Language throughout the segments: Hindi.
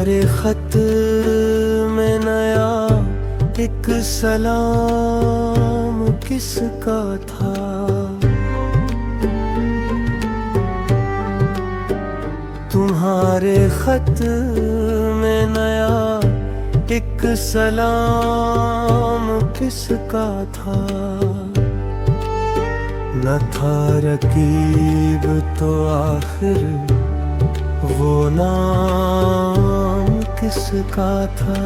तुम्हारे खत में नया एक सलाम किसका था। तुम्हारे खत में नया एक सलाम किसका था। न था रकीब तो आखिर वो नाम किसका था।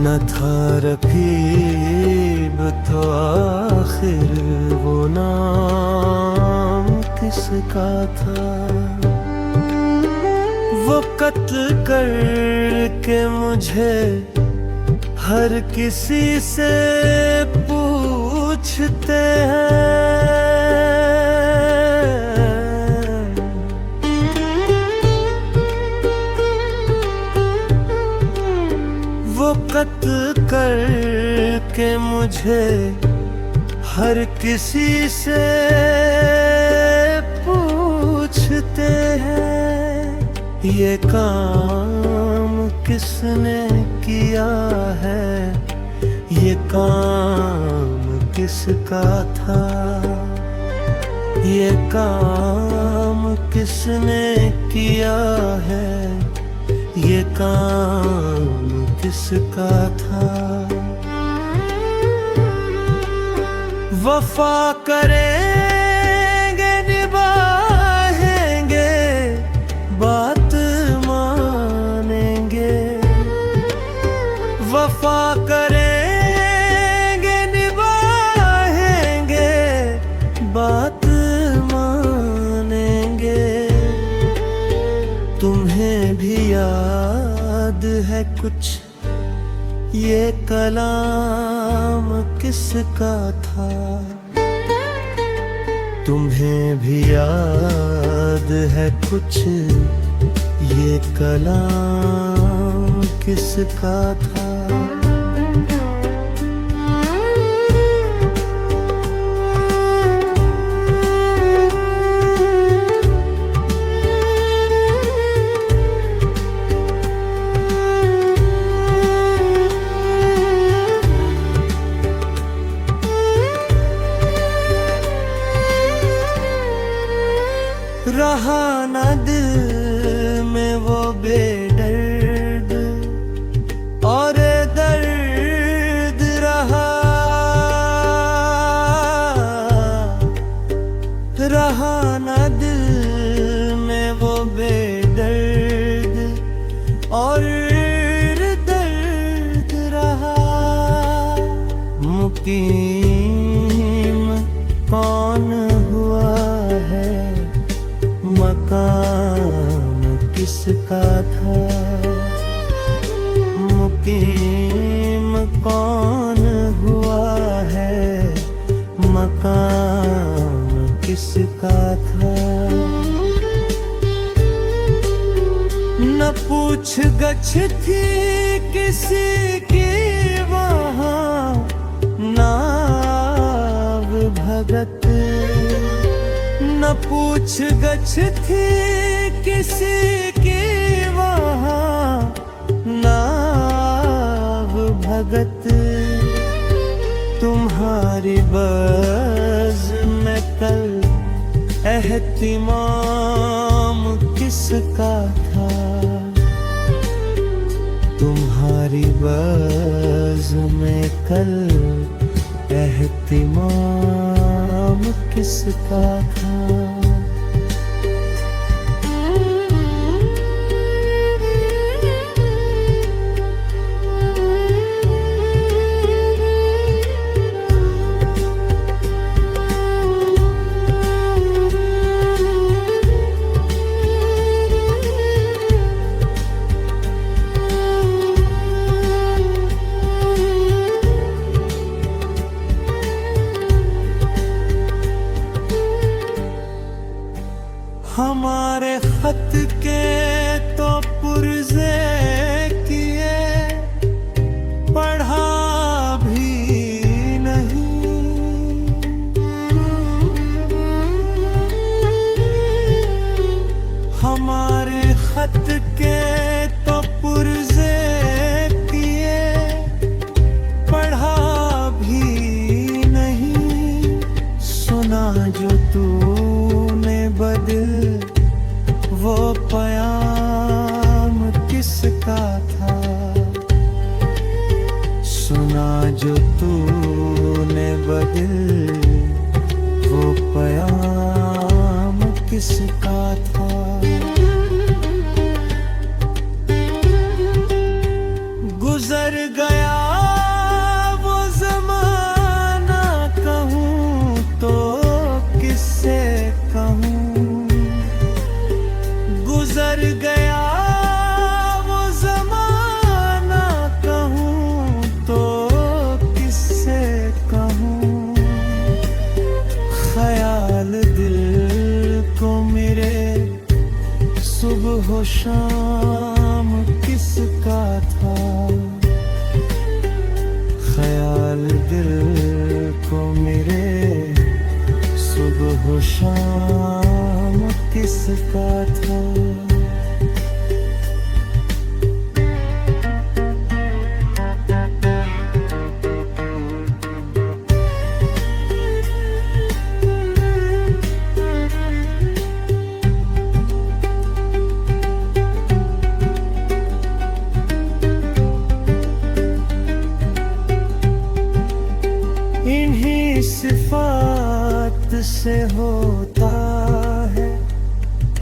न था रकीब तो आखिर वो नाम किसका था। वो कत्ल करके मुझे हर किसी से पूछते हैं। वो कत्ल करके मुझे हर किसी से पूछते हैं। ये काम किसने किया है, ये काम किसका था। ये काम किसने किया है, ये काम किसका था। वफा करेंगे निभाएंगे बात मानेंगे। वफा करेंगे निभाएंगे बात मानेंगे। तुम्हें भी याद है कुछ ये कलाम किसका था। तुम्हें भी याद है कुछ ये कलाम किसका था। रहा न दिल में वो बेदर्द और दर्द रहा। रहा न दिल में वो बेदर्द और दर्द रहा। मुकीम कौन हुआ है, मकाम किसका था। मुकीम कौन हुआ है, मकाम किसका था। न पूछ गछ थी किसी की वहाँ, नाव भगत। न पूछ गछ थी किसी की वहाँ, नाव भगत। तुम्हारी बज़ में कल एहतिमाम किसका था। तुम्हारी बज़ में कल एहतिमाम किसका था। हमारे खत के तो पुर्जे किए, पढ़ा भी नहीं। हमारे खत के दिल वो पयाम किसका था। गुजर गया वो ज़माना, कहूँ तो किससे कहूँ। गुजर गया वो ज़माना, कहूँ तो किससे कहूँ। ख्याल दिल को मेरे सुबह शाम किसका था। ख्याल दिल को मेरे सुबह शाम किसका था। इन्हीं सिफात से होता है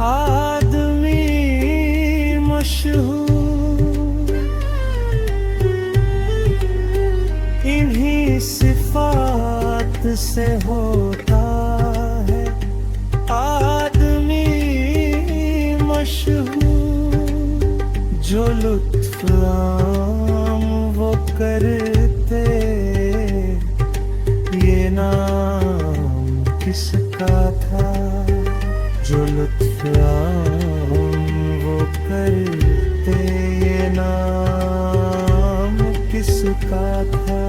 आदमी मशहूर। इन्हीं सिफात से होता है आदमी मशहूर। जो लुत्फ आम वो करते, ये नाम किसका था। जो लुत्फ आम वो करते, ये नाम किसका था।